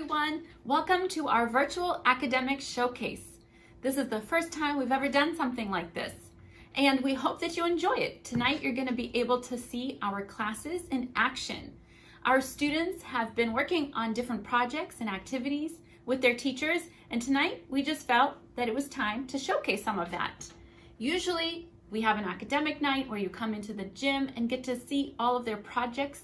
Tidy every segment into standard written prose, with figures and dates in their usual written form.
everyone. Welcome to our virtual academic showcase. This is the first time we've ever done something like this, and we hope that you enjoy it. Tonight you're going to be able to see our classes in action. Our students have been working on different projects and activities with their teachers, and tonight we just felt that it was time to showcase some of that. Usually we have an academic night where you come into the gym and get to see all of their projects,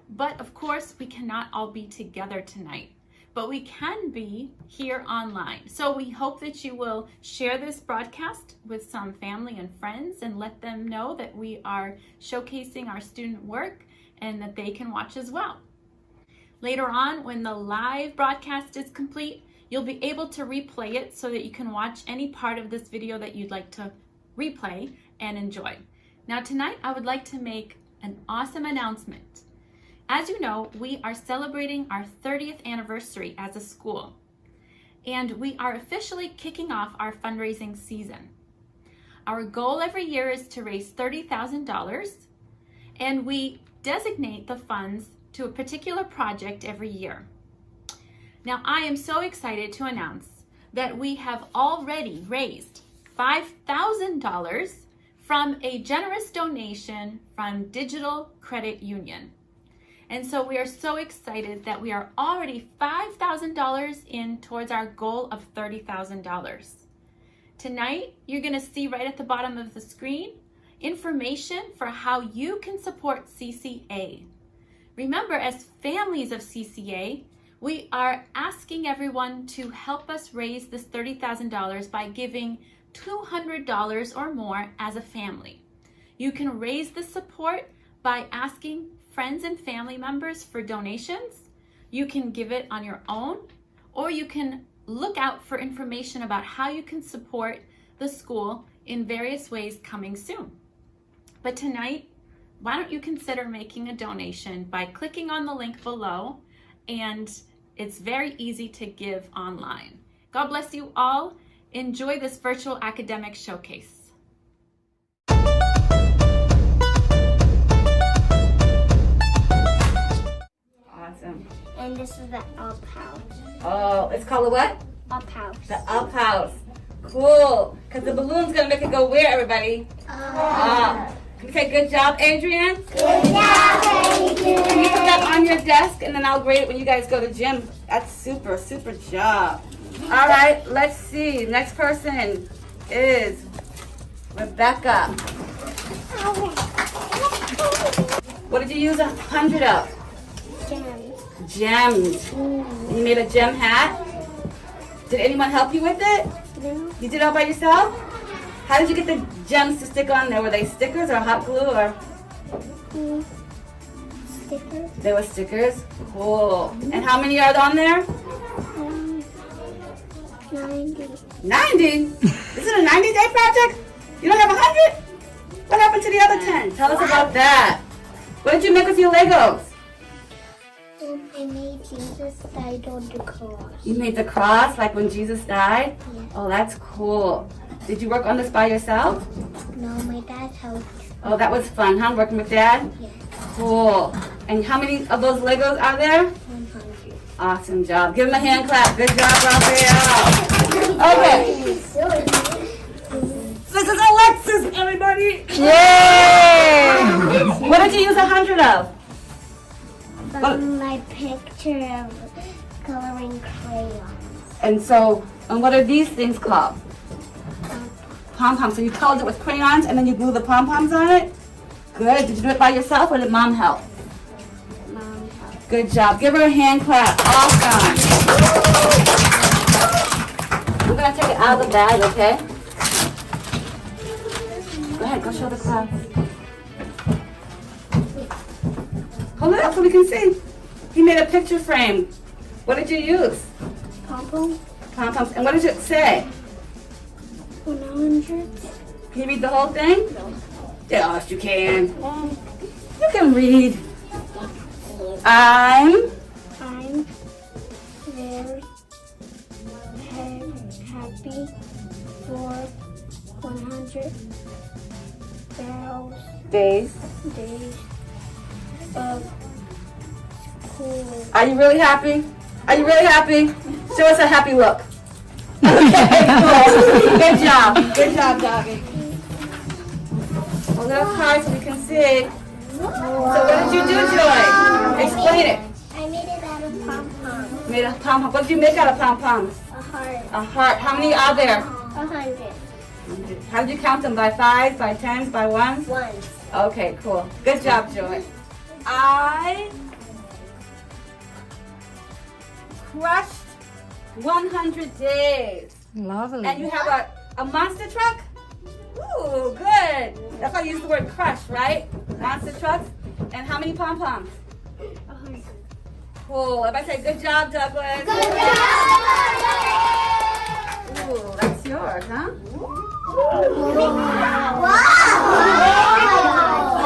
but of course we cannot all be together tonight. But we can be here online. So we hope that you will share this broadcast with some family and friends and let them know that we are showcasing our student work and that they can watch as well. Later on, when the live broadcast is complete, you'll be able to replay it so that you can watch any part of this video that you'd like to replay and enjoy. Now tonight, I would like to make an awesome announcement. As you know, we are celebrating our 30th anniversary as a school, and we are officially kicking off our fundraising season. Our goal every year is to raise $30,000, and we designate the funds to a particular project every year. Now, I am so excited to announce that we have already raised $5,000 from a generous donation from Digital Credit Union. And so we are so excited that we are already $5,000 in towards our goal of $30,000. Tonight, you're going to see right at the bottom of the screen information for how you can support CCA. Remember, as families of CCA, we are asking everyone to help us raise this $30,000 by giving $200 or more as a family. You can raise the support by asking friends and family members for donations. You can give it on your own, or you can look out for information about how you can support the school in various ways coming soon. But tonight, why don't you consider making a donation by clicking on the link below, and it's very easy to give online. God bless you all. Enjoy this virtual academic showcase. Awesome. And this is the up house. Oh, it's called a what? Up house. The up house. Cool. Because the balloon's going to make it go where, everybody? Up. Can you say good job, Adrian? Good job, Can you put that on your desk and then I'll grade it when you guys go to gym? That's super, super job. All right, let's see. Next person is Rebecca. What did you use 100 of? Gems. Gems. You made a gem hat? Did anyone help you with it? No. You did it all by yourself? How did you get the gems to stick on there? Were they stickers or hot glue or? Stickers. They were stickers? Cool. And how many are on there? 90. 90? This is a 90-day project? You don't have 100? What happened to the other 10? Tell us about that. What did you make with your Legos? I made Jesus died on the cross. You made the cross, like when Jesus died? Yeah. Oh, that's cool. Did you work on this by yourself? No, my dad helped. Oh, that was fun, huh? Working with Dad? Yeah. Cool. And how many of those Legos are there? 100. Awesome job. Give him a hand clap. Good job, Raphael. Okay. This is Alexis, everybody. Yay! What did you use 100 of? My picture of coloring crayons. And so, and what are these things called? Pom-poms. So you colored it with crayons and then you glue the pom-poms on it? Good. Did you do it by yourself or did Mom help? Mom helped. Good job. Give her a hand clap. Awesome. I'm going to take it out of the bag, okay? Go ahead. Go show the class. Hold it up so we can see. He made a picture frame. What did you use? Pom-pom. Pom-poms. And what did it say? 100. Can you read the whole thing? No. Yes, you can. You can read. I'm very happy for 100 days days of school. Are you really happy? Are you really happy? Show us a happy look. Okay, cool. Good job. Good job, doggy. A little card so we can see. So what did you do, Joy? Explain it. I made it out of pom-poms. Made a pom-pom. What did you make out of pom-poms? A heart. A heart. How many are there? 100. How did you count them? By 5s, by 10s, by 1s? Ones. Okay, cool. Good job, Joy. I crushed 100 days. Lovely. And you have a monster truck? Ooh, good. That's why you use the word crush, right? Monster trucks. And how many pom-poms? 100. Cool. Everybody say, good job, Douglas. Good job! Ooh, that's yours, huh?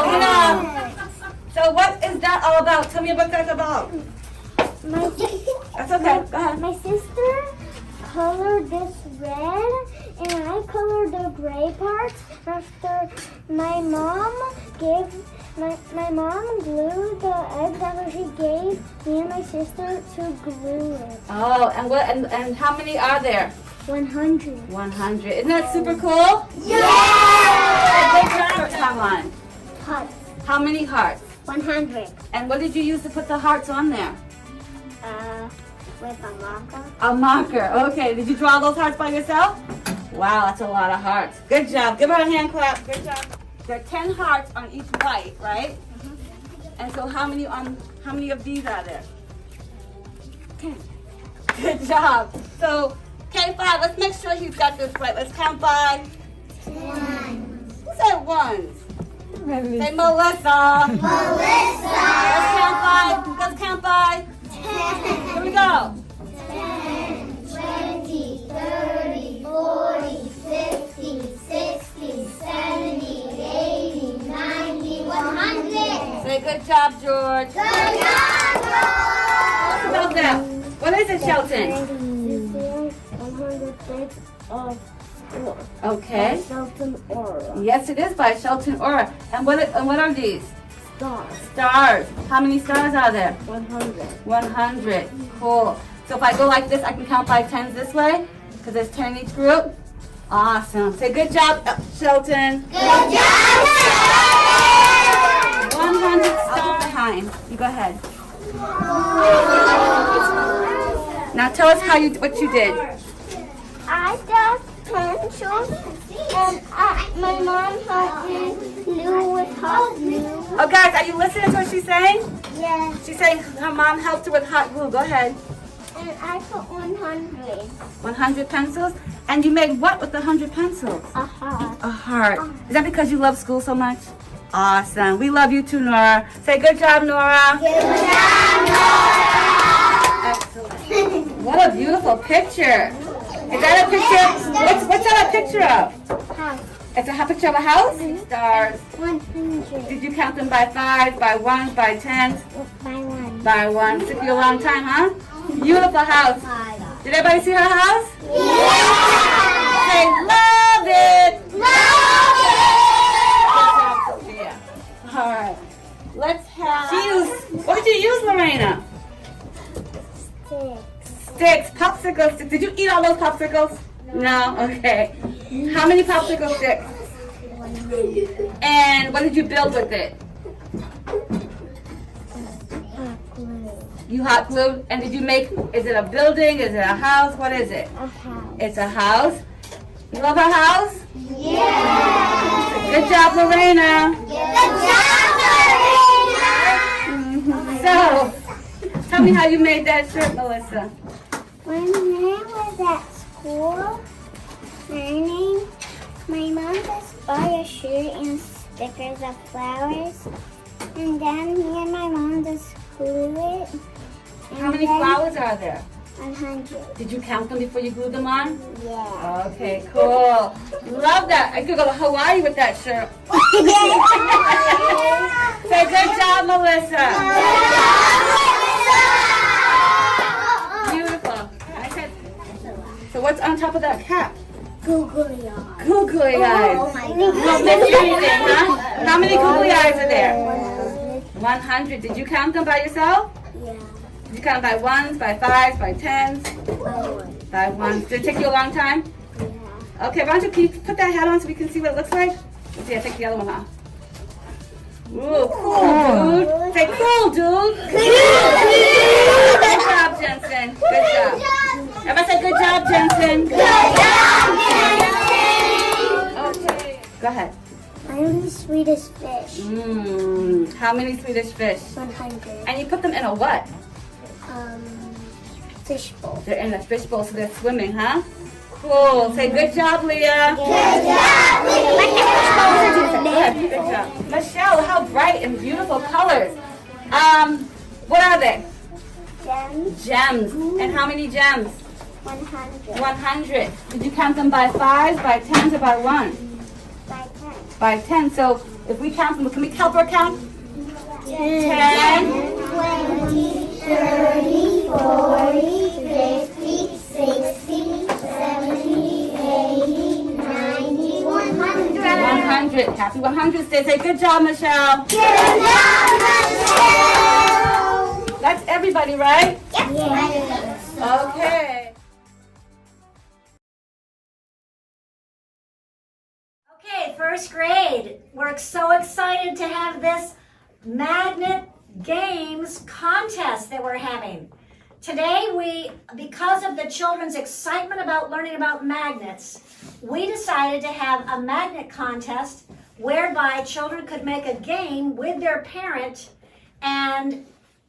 Hold on. So what is that all about? Tell me what that's about. That's okay. Go ahead. My sister colored this red, and I colored the gray parts. After my mom glued the eggs after she gave me and my sister to glue it. Oh, and what? And how many are there? 100. 100. Isn't that super cool? Yeah! Good job. Come on. Hearts. How many hearts? 100. And what did you use to put the hearts on there? With a marker. A marker. Okay. Did you draw those hearts by yourself? Wow, that's a lot of hearts. Good job. Give her a hand clap. Good job. There are 10 hearts on each white, right? And so how many of these are there? 10. Good job. So K5, let's make sure he's got this right. Let's count by 10. Who said ones? Say Melissa. Melissa. Let's count by 10. Here we go. 10, 20, 30, 40, 50, 60, 70, 80, 90, 100. Say good job, George. Good job, What about that? What is it, Shelton? 106 of Okay. Shelton Aura. Yes, it is by Shelton Aura. And what are these? Stars. Stars. How many stars are there? 100. 100. Cool. So if I go like this, I can count by 10s this way? Because there's 10 in each group? Awesome. Say good job, Shelton. Good job, 100 stars. Behind. You go ahead. Now tell us what you did. I got pencils, and my mom helped me glue with hot glue. Oh, guys, are you listening to what she's saying? Yeah. She's saying her mom helped her with hot glue. Go ahead. And I put 100. 100 pencils? And you made what with the 100 pencils? A heart. A heart. Is that because you love school so much? Awesome. We love you too, Nora. Say good job, Nora. Good job, Nora. Excellent. What a beautiful picture. Is that a picture? What's that a picture of? House. It's a picture of a house? Stars. 100. Did you count them by 5s, by 1s, by 10s? By 1. By 1. Took you a long time, huh? Beautiful house. Did everybody see her house? Yeah. Say love it. Love it. Good job, Sophia. All right. Let's have. What did you use, Lorena? Sticks, popsicle sticks. Did you eat all those popsicles? No? Okay. How many popsicle sticks? And what did you build with it? You hot glued? And did you make, is it a building? Is it a house? What is it? A house. It's a house. You love our house? Yeah. Good job, Lorena. Good job, Lorena. So, tell me how you made that shirt, Melissa. When I was at school learning, my mom just bought a shirt and stickers of flowers. And then me and my mom just glue it. And How many then flowers are there? 100. Did you count them before you glued them on? Yeah. Okay, cool. Love that. I could go to Hawaii with that shirt. Say good job, Melissa. Beautiful. I said, so what's on top of that cap? Googly eyes. Googly eyes. Oh my No, god. that's anything, huh? How many googly eyes are there? 100. Did you count them by yourself? Yeah. You count by ones, by fives, by tens? By ones. Did it take you a long time? Yeah. Okay, why don't you keep, put that hat on so we can see what it looks like? Let's see, I take the other one off. Ooh, cool, dude. Say cool, dude. Good job, Jensen. Good job. Everybody say good job, Jensen. Good job, Jensen. Okay. Go ahead. I'm the Swedish fish. How many Swedish fish? 100. And you put them in a what? Fish bowl. They're in a fish bowl, so they're swimming, huh? Cool. Say good job, Leah. Good job, Good job. Michelle, how bright and beautiful colors. What are they? Gems. Gems. And how many gems? 100. 100. Did you count them by fives, by tens, or by one? By 10. By 10. So if we count them, can we help her count? 10, 20, 30, 40, 50, 60, 70, 80, 90, 100. 100. Happy 100th Day. Say good job, Michelle. Good job, Michelle. That's everybody, right? Yes. Okay. Okay, first grade. We're so excited to have this magnet games contest that we're having. Today because of the children's excitement about learning about magnets, we decided to have a magnet contest whereby children could make a game with their parent, and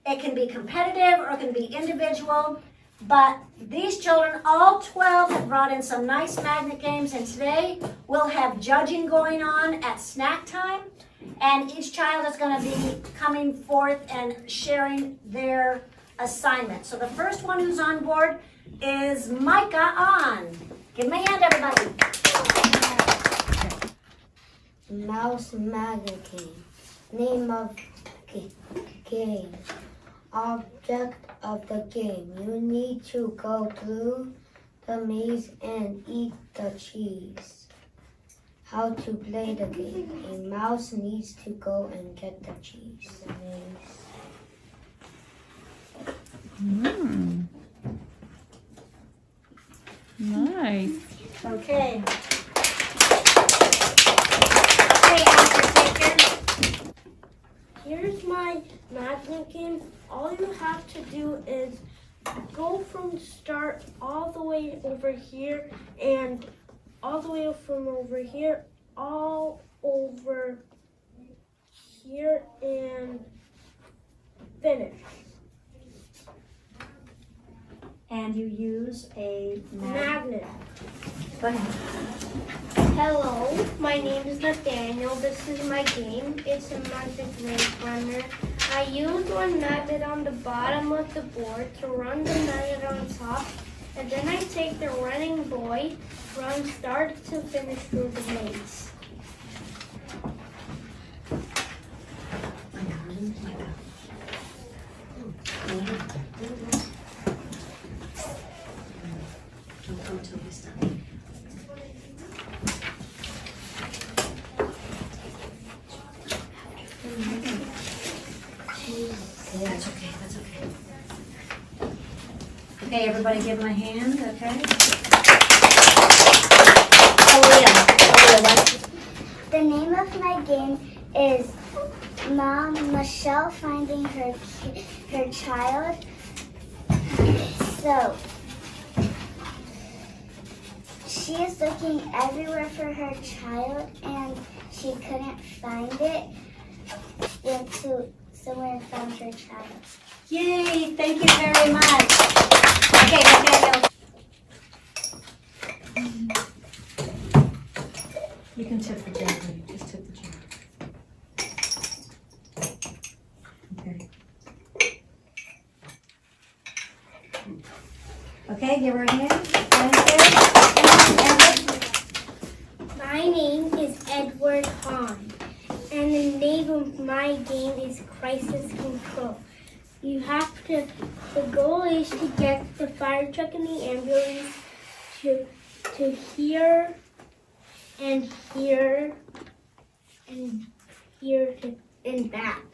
it can be competitive or it can be individual. But these children, all 12, have brought in some nice magnet games, and today we'll have judging going on at snack time, and each child is going to be coming forth and sharing their assignment. So the first one who's on board is Micah on. Give him a hand, everybody. Mouse magnet game. Name of game. Object of the game. You need to go through the maze and eat the cheese. How to play the game. A mouse needs to go and get the cheese. Nice. Okay. Okay, Ashley, take your. Here's my magnet game. All you have to do is go from start all the way over here and all the way from over here, all over here, and finish. And you use a magnet. Magnet. Go ahead. Hello, my name is Nathaniel. This is my game. It's a magnet race runner. I use one magnet on the bottom of the board to run the magnet on top, and then I take the running boy, run start to finish through the maze. That's okay, that's okay. Okay, everybody give him a hand, okay? The name of my game is Michelle Finding Her Child. So, she is looking everywhere for her child and she couldn't find it. Went to somewhere and found her child. Yay, thank you very much. Okay, Nathaniel. You can tip the jar, honey. Just tip the jar. Okay. Okay, give her a hand. My name is Edward Hahn, and the name of my game is Crisis Control. You have to, the goal is to get the fire truck and the ambulance to here and here and here and back.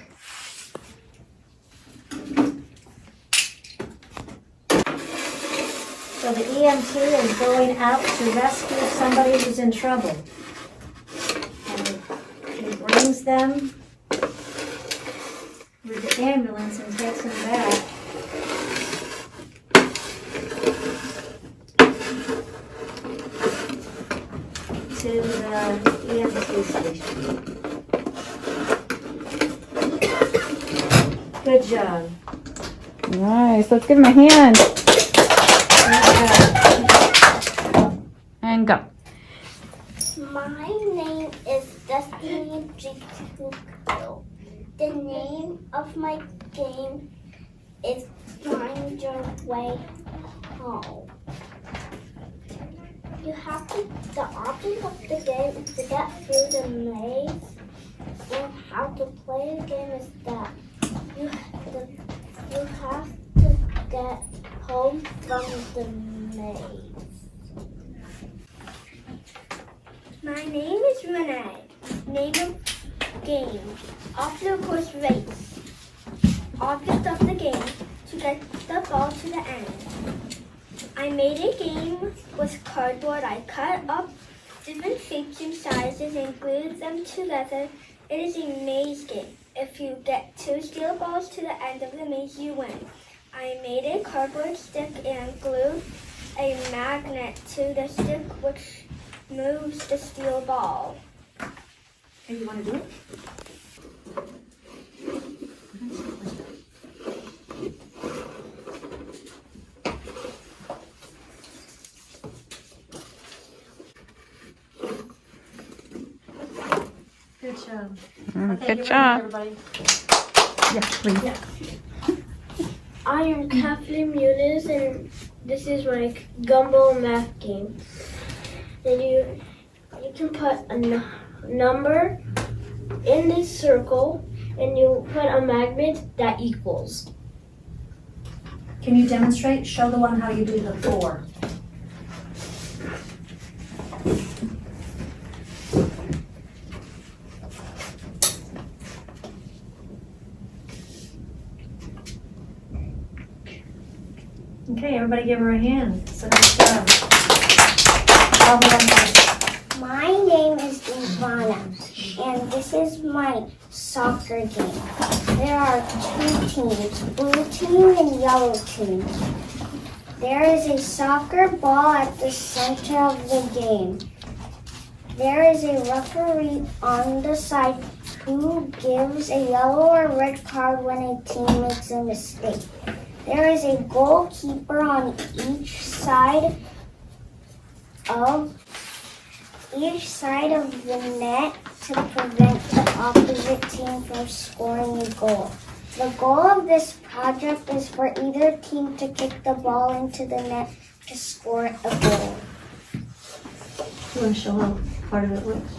So the EMT is going out to rescue somebody who's in trouble. And he brings them with the ambulance and takes them back. To the EMT station. Good job. Nice. Let's give him a hand. And go. My name is Destiny Jikuko. The name of my game is Find Your Way Home. You have to, the object of the game is to get through the maze, and how to play the game is that you have to get home from the maze. My name is Renee. Name of game, object course race. Object of the game, to get the ball to the end. I made a game with cardboard. I cut up different shapes and sizes and glued them together. It is a maze game. If you get 2 steel balls to the end of the maze, you win. I made a cardboard stick and glued a magnet to the stick, which moves the steel ball. Hey, you want to do it? Good job. Okay, Good get job. ready, everybody. Yes, please. Yeah. I am Kathleen Muniz, and this is my gumball math game. And you can put a number in this circle, and you put a magnet that equals. Can you demonstrate? Show the one how you do the 4. Okay, everybody give her a hand. So nice job. All the ones. My name is Ivana, and this is my soccer game. There are 2 teams, blue team and yellow team. There is a soccer ball at the center of the game. There is a referee on the side who gives a yellow or red card when a team makes a mistake. There is a goalkeeper on each side of the net to prevent the opposite team from scoring a goal. The goal of this project is for either team to kick the ball into the net to score a goal. You want to show how part of it looks?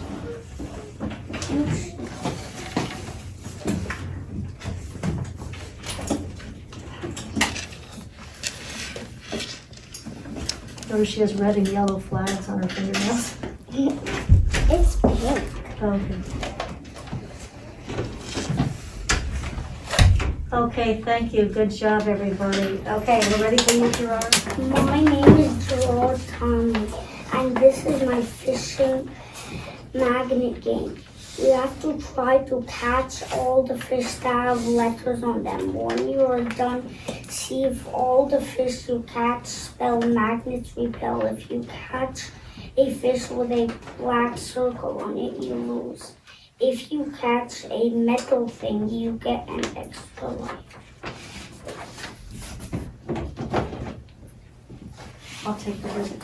Notice she has red and yellow flags on her fingernails. It's pink. Okay. Okay, thank you. Good job, everybody. Okay, we're ready for you, Gerard? My name is Gerard Tommy, and this is my fishing magnet game. You have to try to catch all the fish that have letters on them. When you are done, see if all the fish you catch spell magnets repel. If you catch a fish with a black circle on it, you lose. If you catch a metal thing, you get an extra life. I'll take the visit.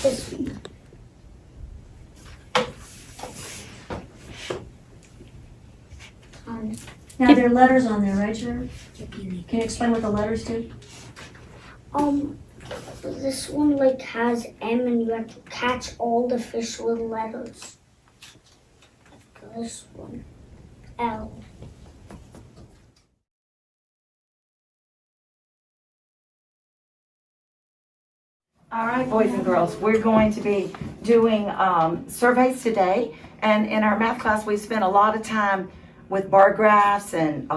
This Now, there are letters on there, right, Gerard? Can you explain what the letters do? This one like has M, and you have to catch all the fish with letters. This one, L. All right, boys and girls, we're going to be doing surveys today. And in our math class, we spent a lot of time with bar graphs and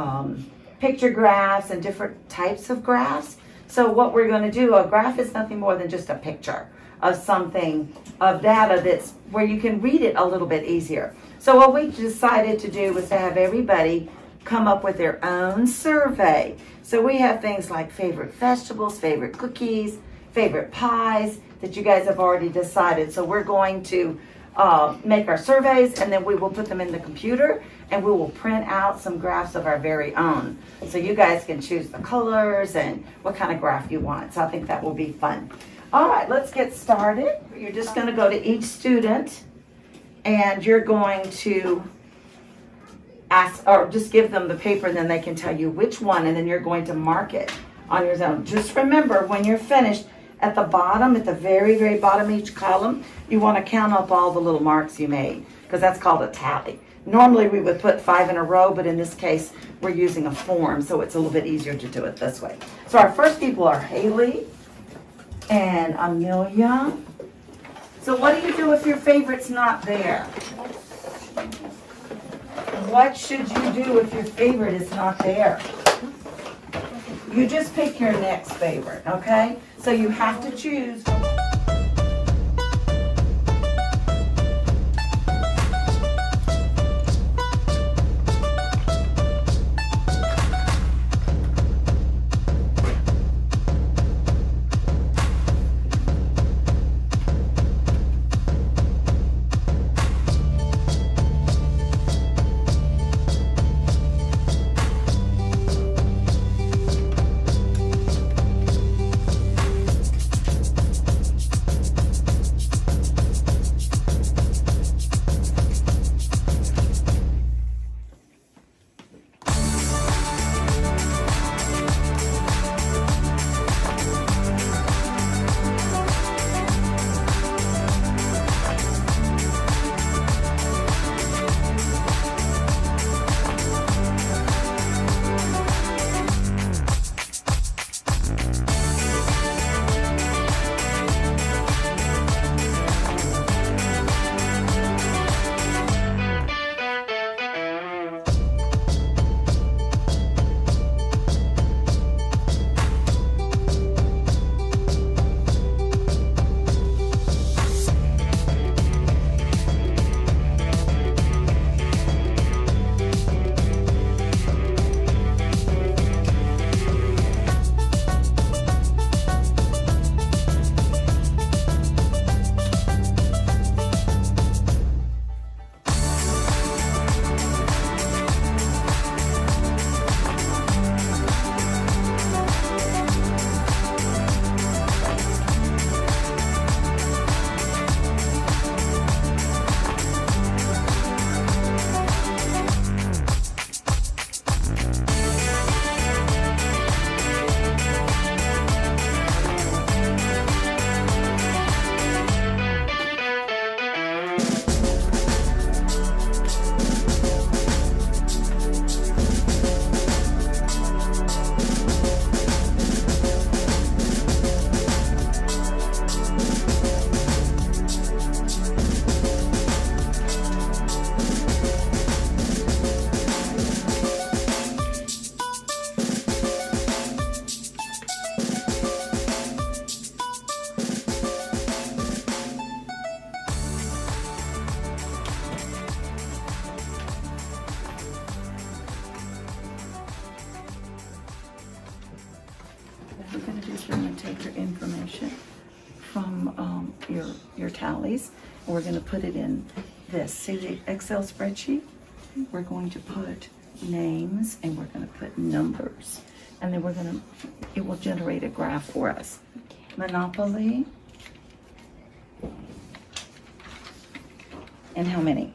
picture graphs and different types of graphs. So what we're going to do, a graph is nothing more than just a picture of something, of data that's where you can read it a little bit easier. So what we decided to do was to have everybody come up with their own survey. So we have things like favorite vegetables, favorite cookies, favorite pies that you guys have already decided. So we're going to make our surveys, and then we will put them in the computer, and we will print out some graphs of our very own. So you guys can choose the colors and what kind of graph you want. So I think that will be fun. All right, let's get started. You're just going to go to each student, and you're going to ask, or just give them the paper, and then they can tell you which one, and then you're going to mark it on your own. Just remember, when you're finished, at the bottom, at the very, very bottom of each column, you want to count up all the little marks you made, because that's called a tally. Normally we would put 5 in a row, but in this case, we're using a form, so it's a little bit easier to do it this way. So our first people are Haley and Amelia. So what do you do if your favorite's not there? What should you do if your favorite is not there? You just pick your next favorite, okay? So you have to choose. What we're going to do is we're going to take your information from your tallies, and we're going to put it in this. See the Excel spreadsheet? We're going to put names and we're going to put numbers, and then it will generate a graph for us. Monopoly. And how many?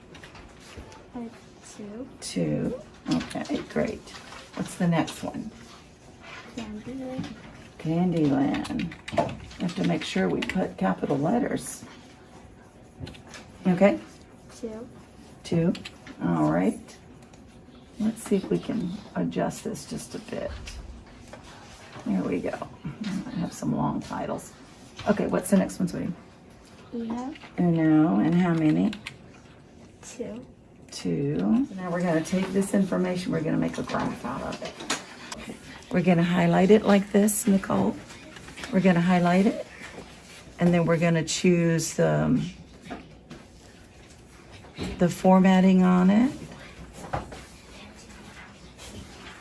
2. 2. Okay, great. What's the next one? Candyland. Candyland. You have to make sure we put capital letters. Okay? 2. 2. All right. Let's see if we can adjust this just a bit. There we go. I have some long titles. Okay, what's the next one, sweetie? Uno. Uno. And how many? 2. 2. So now we're going to take this information, we're going to make a graph out of it. We're going to highlight it like this, Nicole. We're going to highlight it, and then we're going to choose the formatting on it.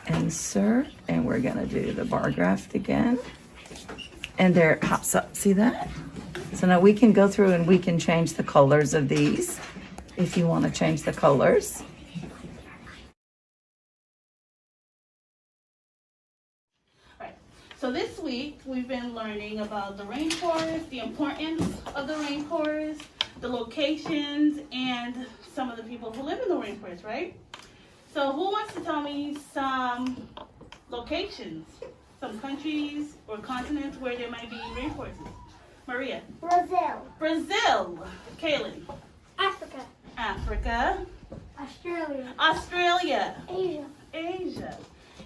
Insert, and we're going to do the bar graph again. And there it pops up. See that? So now we can go through and we can change the colors of these if you want to change the colors. Right. So this week we've been learning about the rainforest, the importance of the rainforest, the locations, and some of the people who live in the rainforest, right? So who wants to tell me some locations, some countries or continents where there might be rainforests? Maria. Brazil. Brazil. Kaylin. Africa. Africa. Australia. Australia. Asia. Asia.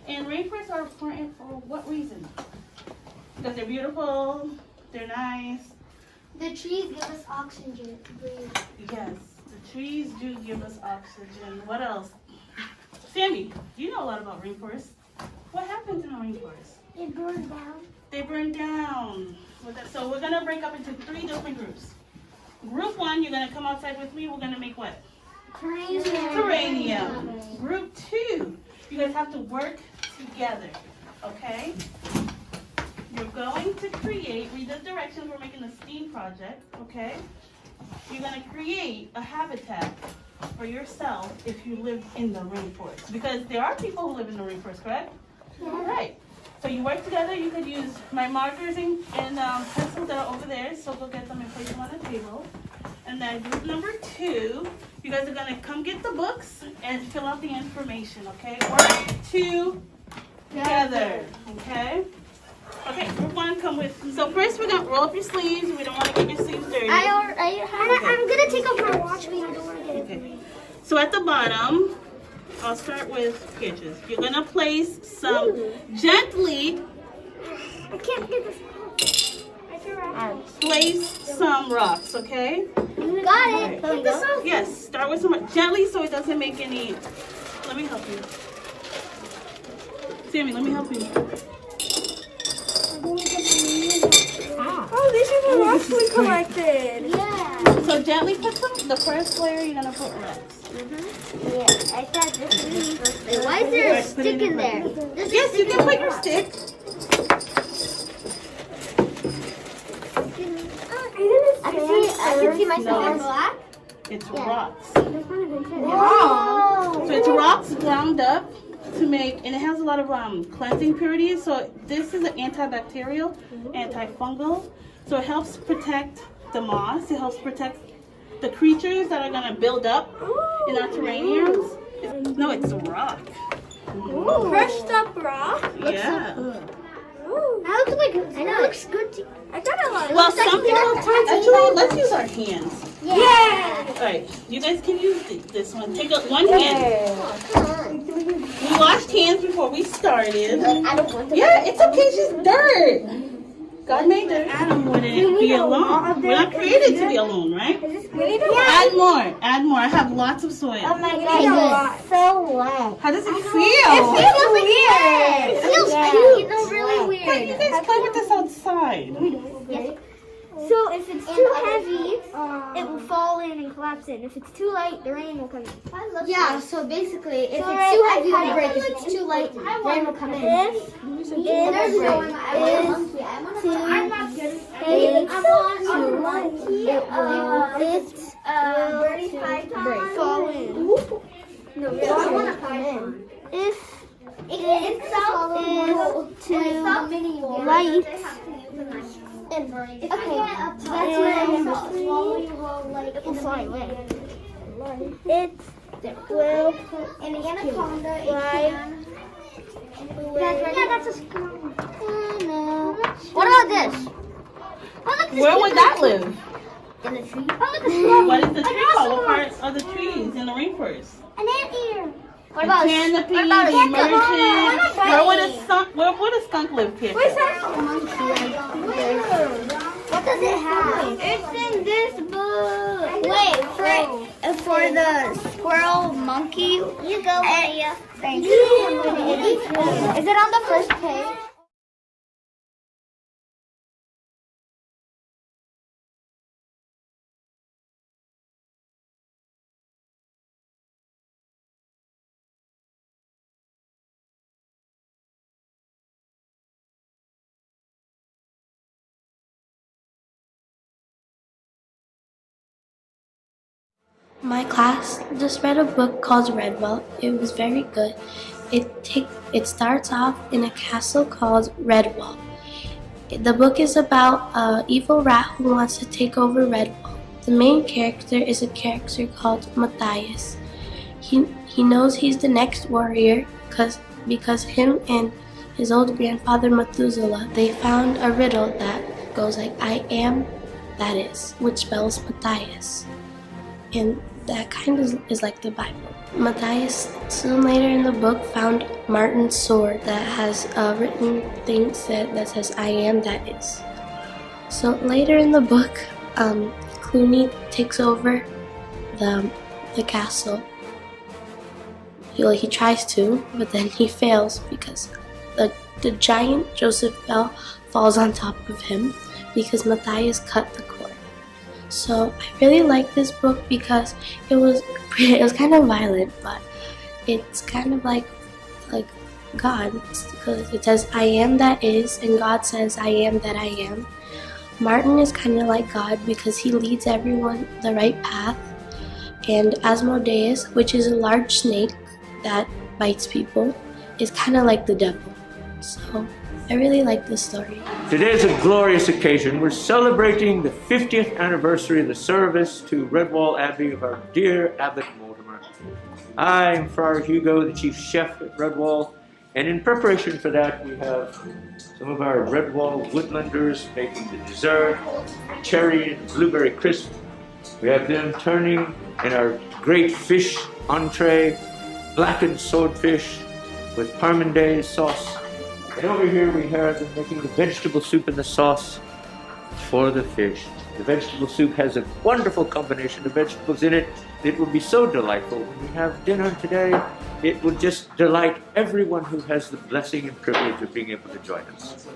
And rainforests are important for what reason? Because they're beautiful, they're nice. The trees give us oxygen to breathe. Yes, the trees do give us oxygen. What else? Sammy, you know a lot about rainforests. What happens in a rainforest? It burns down. They burn down. So we're gonna break up into 3 different groups. Group 1, you're gonna come outside with me. We're gonna make what? Terrarium. Group 2, you guys have to work together, okay? You're going to create, read the directions, we're making a STEAM project, okay? You're gonna create a habitat for yourself if you live in the rainforest. Because there are people who live in the rainforest, correct? Yeah. Right. So you work together, you could use my markers and pencils that are over there, so go get them and place them on the table. And then group number 2, you guys are gonna come get the books and fill out the information, okay? Work together, okay? Okay, group 1, come with me. So first we're gonna roll up your sleeves. We don't wanna get your sleeves dirty. I'm gonna take off my watch. I don't want to get it. Okay. So at the bottom, I'll start with sketches. You're gonna place some gently. I can't get this. Place some rocks, okay? Got it. Hit the sofa. Yes, start with some gently so it doesn't make any. Let me help you. Sammy, let me help you. Oh, these are the rocks we collected. Yeah. So gently put some. The first layer you're gonna put rocks. Yeah, I thought this was. Why is there a stick in there? Yes, you can put your stick. I can see myself in black. It's rocks. Whoa. So it's rocks ground up to make, and it has a lot of cleansing purities. So this is an antibacterial, antifungal. So it helps protect the moss. It helps protect the creatures that are gonna build up in our terrariums. No, it's a rock. Crushed up rock. Yeah. That looks like. I know. It looks good. I got a lot. Well, some people actually let's use our hands. Yeah. All right, you guys can use this one. Take one hand. We washed hands before we started. I don't want to. Yeah, it's okay. It's just dirt. God made the Adam wouldn't be alone. We're not created to be alone, right? Add more. Add more. I have lots of soil. Oh my god, it's so wet. How does it feel? It feels weird. It feels cute. It feels really weird. Wait, you guys play with this outside. So if it's too heavy, it will fall in and collapse in. If it's too light, the rain will come in. Yeah, so basically, if it's too heavy, it'll break. If it's too light, rain will come in. If it itself is too light, okay, that's where it will fly away. It will an anaconda fly. Yeah, that's a skunk. No. What about this? Where would that live? In the tree. Oh, What is the tree called? What part of the trees in the rainforest? an anteater. What about canopy, emergence? Where would a skunk live, Peter? Where's that? What does it have? It's in this book. Wait, for the squirrel monkey. You go, Maria. Thank you. Is it on the first page? My class just read a book called Redwell. It was very good. It starts off in a castle called Redwall. The book is about an evil rat who wants to take over Redwall. The main character is a character called Matthias. He knows he's the next warrior because him and his old grandfather Methuselah, they found a riddle that goes like I am, that is, which spells Matthias. And that kind of is like the Bible. Matthias soon later in the book found Martin's sword that has written things that says I am, that is. So later in the book, Clooney takes over the castle. He tries to, but then he fails because the giant Joseph Bell falls on top of him because Matthias cut the cord. So I really like this book because it was kind of violent, but it's kind of like God, because it says I am that is, and God says I am that I am. Martin is kind of like God because he leads everyone the right path, and Asmodeus, which is a large snake that bites people, is kind of like the devil. So I really like this story. Today is a glorious occasion. We're celebrating the 50th anniversary of the service to Redwall Abbey of our dear Abbot Mortimer. I am Friar Hugo, the chief chef at Redwall, and in preparation for that we have some of our Redwall woodlanders making the dessert, cherry and blueberry crisp. We have them turning in our great fish entree, blackened swordfish with parmentier sauce. And over here we have them making the vegetable soup and the sauce for the fish. The vegetable soup has a wonderful combination of vegetables in it. It will be so delightful when we have dinner today. It will just delight everyone who has the blessing and privilege of being able to join us.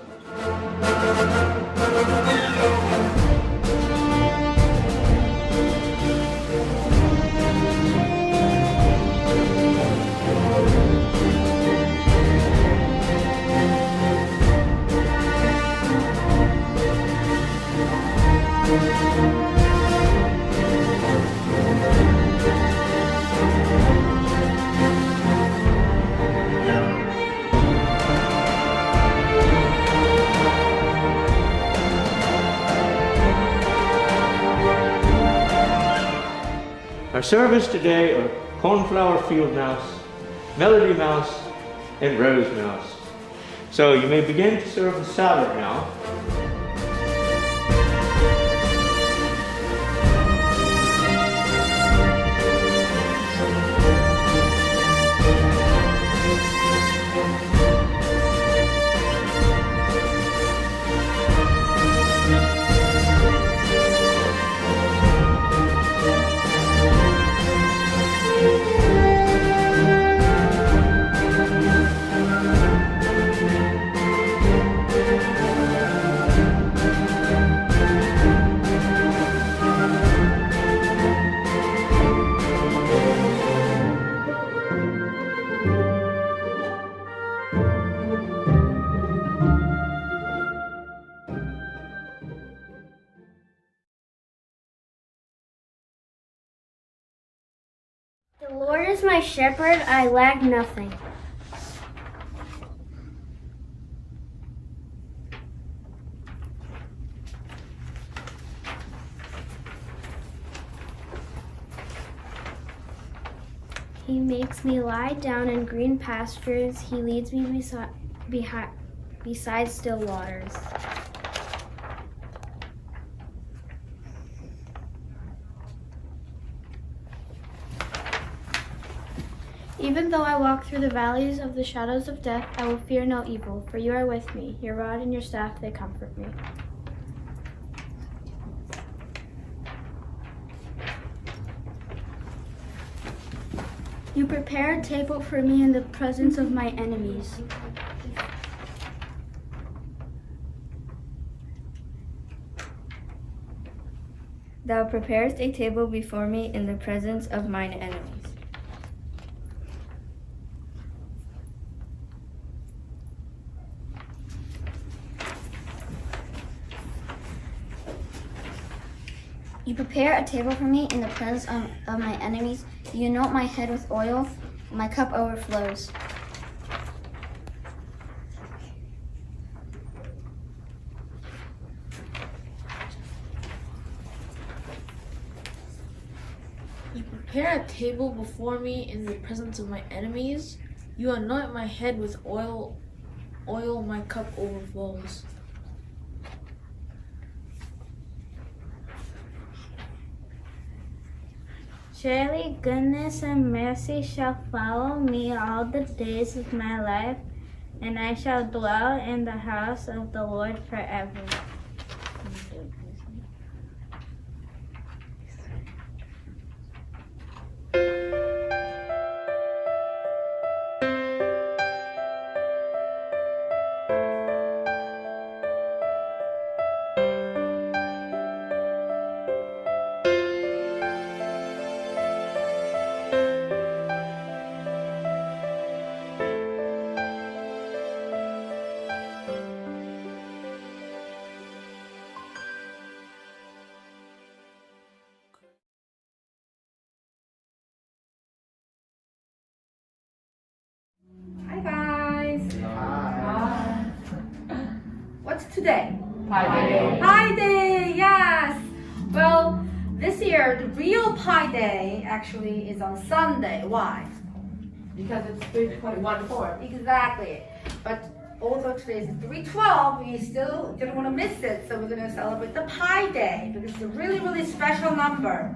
Our servers today are cornflower field mouse, melody mouse, and rose mouse. So you may begin to serve the salad now. The Lord is my shepherd, I lack nothing. He makes me lie down in green pastures. He leads me beside still waters. Even though I walk through the valleys of the shadows of death, I will fear no evil, for you are with me. Your rod and your staff, they comfort me. You prepare a table for me in the presence of my enemies. Thou preparest a table before me in the presence of mine enemies. You prepare a table for me in the presence of my enemies. You anoint my head with oil. My cup overflows. You prepare a table before me in the presence of my enemies. You anoint my head with oil. My cup overflows. Surely goodness and mercy shall follow me all the days of my life, and I shall dwell in the house of the Lord forever. Hi guys. What's today? Pi Day. Pi Day, yes. Well, this year the real Pi Day actually is on Sunday. Why? Because it's 3.14. Exactly. But although today is 3/12, we still didn't want to miss it, so we're going to celebrate the Pi Day because it's a really, really special number.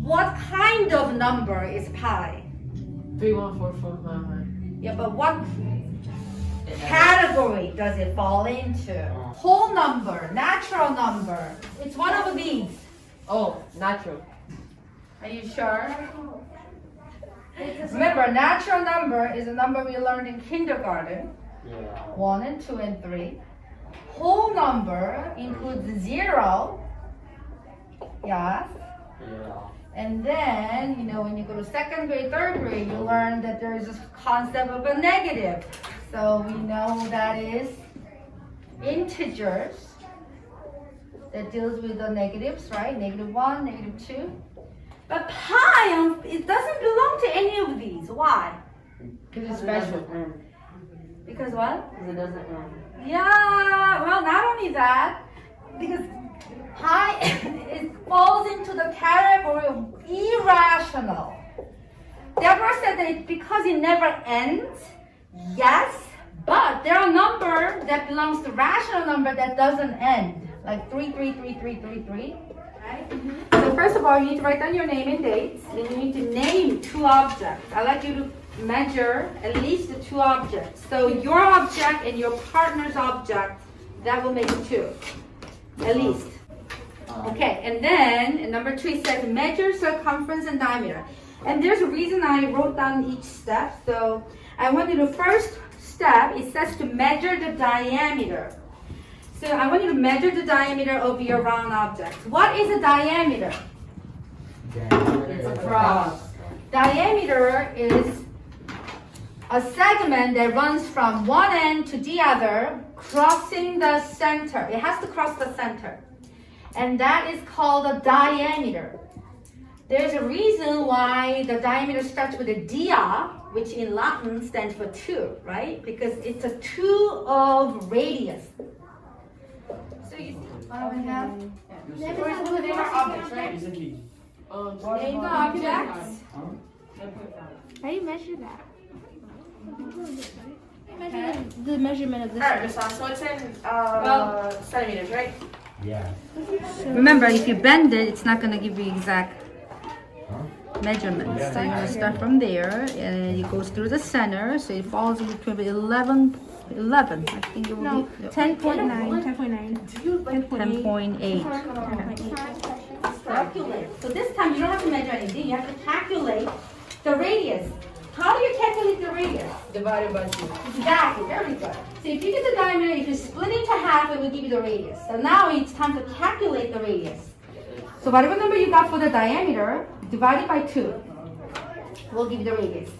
What kind of number is pi? 31445. Yeah, but what category does it fall into? Whole number, natural number. It's one of these. Oh, natural. Are you sure? Remember, natural number is a number we learned in kindergarten. 1 and 2 and 3. Whole number includes 0. Yes. And then, when you go to 2nd grade, 3rd grade, you learn that there is this concept of a negative. So we know that is integers that deals with the negatives, right? -1, -2. But pi, it doesn't belong to any of these. Why? Because it's special. Because what? Because it doesn't end. Yeah, well, not only that, because pi it falls into the category of irrational. Deborah said that it's because it never ends. Yes, but there are numbers that belongs to rational number that doesn't end, like 3333333. Right? So first of all, you need to write down your name and dates. Then you need to name 2 objects. I'd like you to measure at least the 2 objects. So your object and your partner's object, that will make 2, at least. Okay, and then in number 2 it says measure circumference and diameter. And there's a reason I wrote down each step. So I want you to first step, it says to measure the diameter. So I want you to measure the diameter of your round object. What is a diameter? It's a cross. Diameter is a segment that runs from one end to the other, crossing the center. It has to cross the center. And that is called a diameter. There's a reason why the diameter starts with a dia, which in Latin stands for 2, right? Because it's a 2 of radius. So you see what we have? We'll name our objects, right? Name the objects. How do you measure that? The measurement of this. Alright, so it's in centimeters, right? Yeah. Remember, if you bend it, it's not going to give you exact measurements. So you're going to start from there, and it goes through the center, so it falls in between 11. I think it will be 10.9. 10.9. 10.8. calculate. So this time you don't have to measure anything. You have to calculate the radius. How do you calculate the radius? Divided by 2. Exactly, very good. So if you get the diameter, if you split it into half, it will give you the radius. So now it's time to calculate the radius. So whatever number you got for the diameter, divided by 2 will give you the radius.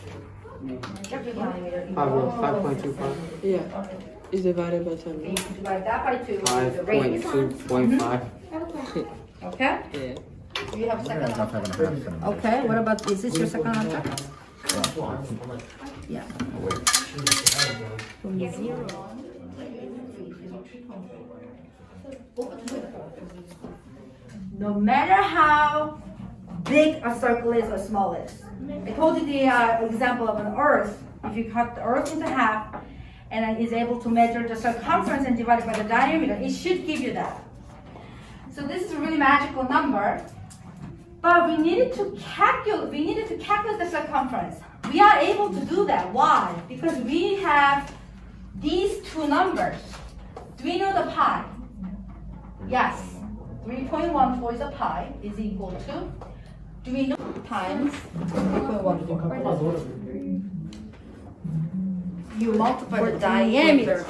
5.25. Yeah. Is divided by 10. You divide that by 2 will give you the radius. 5.2.5. Okay? Yeah. Do you have a second answer? Okay, what about, is this your second answer? Yeah. No matter how big a circle is or small it is. I told you the example of an earth. If you cut the earth into half and it is able to measure the circumference and divide it by the diameter, it should give you that. So this is a really magical number. But we needed to calculate the circumference. We are able to do that. Why? Because we have these two numbers. Do we know the pi? Yes. 3.14 is a pi, is equal to, do we know times 3.14? You multiply the diameter.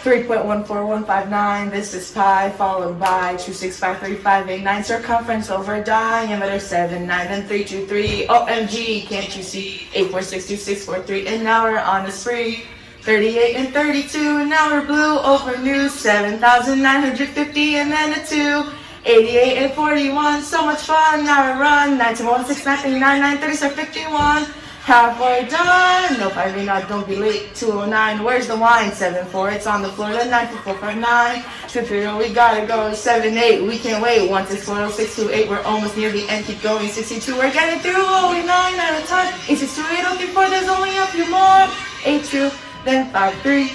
3.14159, this is pi, followed by 2653589, circumference over diameter 79, then 323, OMG, can't you see, 8462643, and now we're on the spree, 38 and 32, and now we're blue, over new, 7,950, and then a 2, 88 and 41, so much fun, now we run, 1916, 51, halfway done. Nope, I mean not. Don't be late. 209. Where's the wine? 74. It's on the floor. Then 94459. 230. We gotta go. 78. We can't wait. 164. 628. We're almost near the end. Keep going. 62. We're getting through. Oh, 9 at a time. 862. 8034. There's only a few more. 82. Then 53.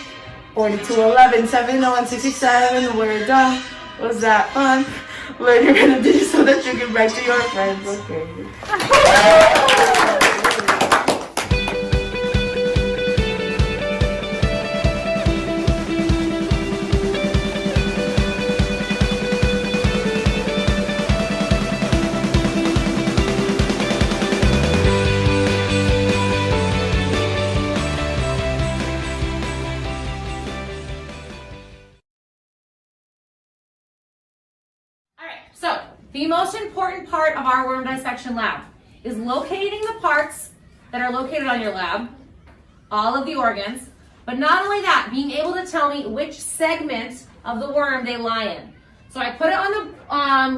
42. 11. 70. And 67. We're done. Was that fun? Learn your melody so that you can write to your friends. Okay. So, the most important part of our worm dissection lab is locating the parts that are located on your lab, all of the organs, but not only that, being able to tell me which segment of the worm they lie in. So I put it on the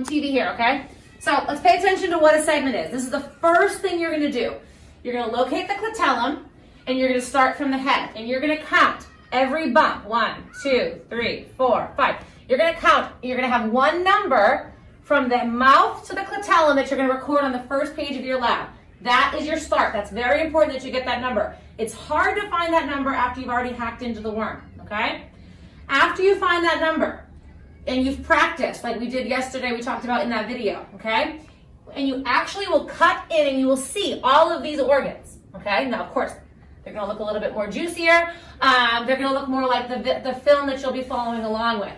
TV here, okay? So let's pay attention to what a segment is. This is the first thing you're gonna do. You're gonna locate the clitellum, and you're gonna start from the head, and you're gonna count every bump. 1, 2, 3, 4, 5. You're gonna count, you're gonna have one number from the mouth to the clitellum that you're going to record on the first page of your lab. That is your start. That's very important that you get that number. It's hard to find that number after you've already hacked into the worm, okay? After you find that number and you've practiced, like we did yesterday, we talked about in that video, okay? And you actually will cut in and you will see all of these organs, okay? Now, of course, they're going to look a little bit more juicier. They're going to look more like the film that you'll be following along with.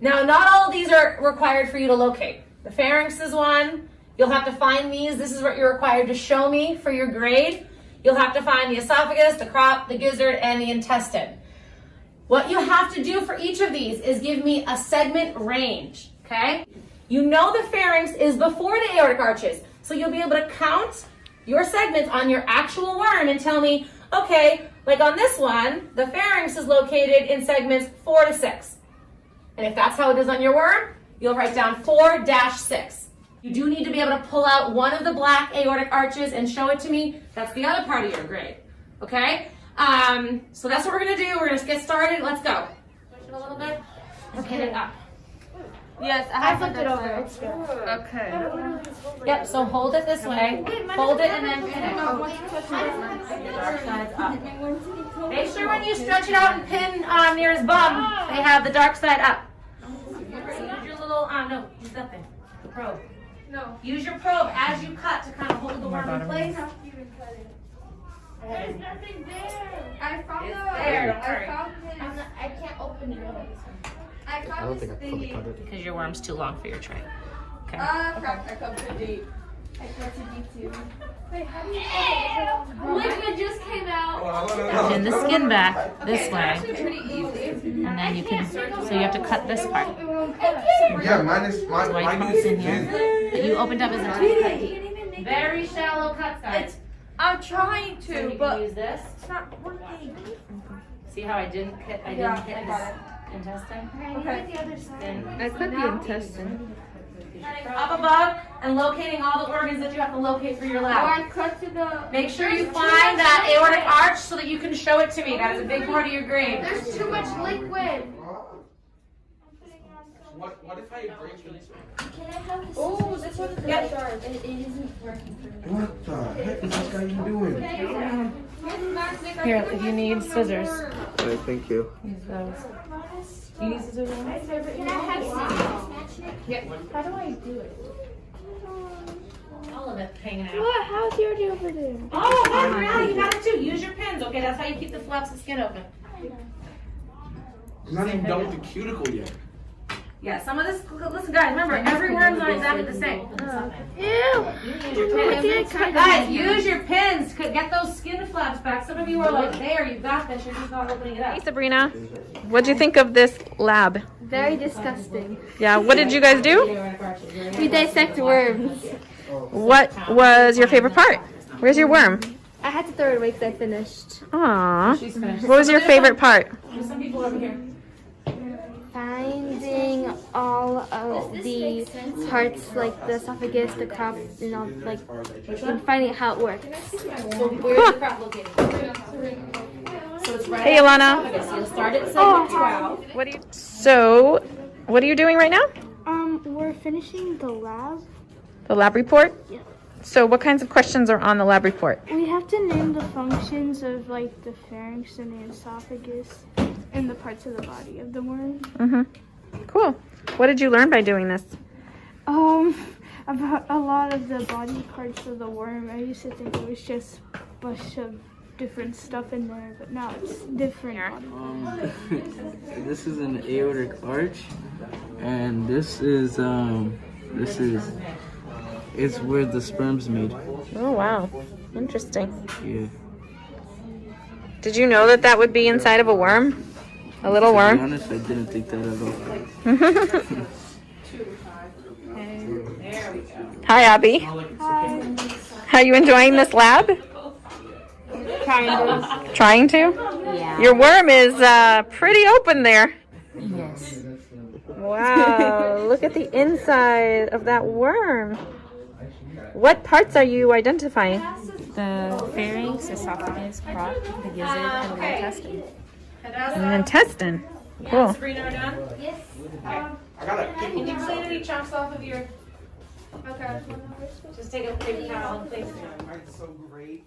Now, not all of these are required for you to locate. The pharynx is one. You'll have to find these. This is what you're required to show me for your grade. You'll have to find the esophagus, the crop, the gizzard, and the intestine. What you have to do for each of these is give me a segment range, okay? You know the pharynx is before the aortic arches, so you'll be able to count your segments on your actual worm and tell me, okay, like on this one, the pharynx is located in segments 4 to 6. And if that's how it is on your worm, you'll write down 4-6. You do need to be able to pull out one of the black aortic arches and show it to me. That's the other part of your grade, okay? So that's what we're gonna do. We're gonna get started. Let's go. Push it a little bit. Get it up. Yes, I flipped it over. It's good. Okay. Yep, so hold it this way. Hold it and then pin it. Dark side's up. Make sure when you stretch it out and pin near his bum, they have the dark side up. Use your little, no, use that thing, the probe. No. Use your probe as you cut to kind of hold the worm in place. There's nothing there. I found It's there, don't worry. I can't open it. I don't think I fully cut it. Because your worm's too long for your tray. Okay. Crap, I come too deep. I got to deep too. Wait, how do you Liquid just came out. Pin the skin back this way. And then you can, so you have to cut this part. Yeah, mine White is in here. That you opened up as a cut. Very shallow cuts, guys. I'm trying So you to, can but use this. it's not working. See how I didn't hit I this got intestine? Okay. I cut the intestine. Up above and locating all the organs that you have to locate for your lab. I cut to the. Make sure you find that aortic arch so that you can show it to me. That is a big part of your grade. There's too much liquid. What if I break it? Can I have this? Oh, this one's really Yep. sharp. It isn't working for me. What the heck is this guy even doing? Here, if you need scissors, Okay, thank you. use those. You need scissors? Can I have scissors? How do I do it? All of it hanging out. What? How's yours over there? Oh, that's right. You got it too. Use your pins. Okay, that's how you keep the flaps of skin open. I'm not even done with the cuticle yet. Yeah, some of this, listen guys, remember, every worm's not exactly the same. Guys, use your pins. Get those skin flaps back. Some of you are like, there, you got this. You're just not opening it up. Hey, Sabrina, what did you think of this lab? Very disgusting. Yeah, what did you guys do? We dissect worms. What was your favorite part? Where's your worm? I had to throw it away because I finished. Aww. What was your favorite part? Some people over here. Finding all of the parts, like the esophagus, the crop, you know, like, and finding how it works. Where's the crop located? Hey, Ilana. Okay, so you'll start at segment 12. What are you doing right now? We're finishing the lab. The lab report? Yeah. So what kinds of questions are on the lab report? We have to name the functions of like the pharynx and the esophagus and the parts of the body of the worm. Cool. What did you learn by doing this? About a lot of the body parts of the worm. I used to think it was just a bunch of different stuff in there, but now it's different. This is an aortic arch, and this is it's where the sperm's made. Oh, wow. Interesting. Yeah. Did you know that that would be inside of a worm? A little To be worm? honest, I didn't think that at all. Hi, Abby. Hi. Are you enjoying this lab? Kind of. Trying to? Yeah. Your worm is pretty open there. Yes. Wow, look at the inside of that worm. What parts are you identifying? The pharynx, esophagus, crop, the gizzard, and the intestine. An intestine. Cool. Sabrina, we're done? Yes. Can you clean any chunks off of your... Okay. Just take a paper towel and clean. So great.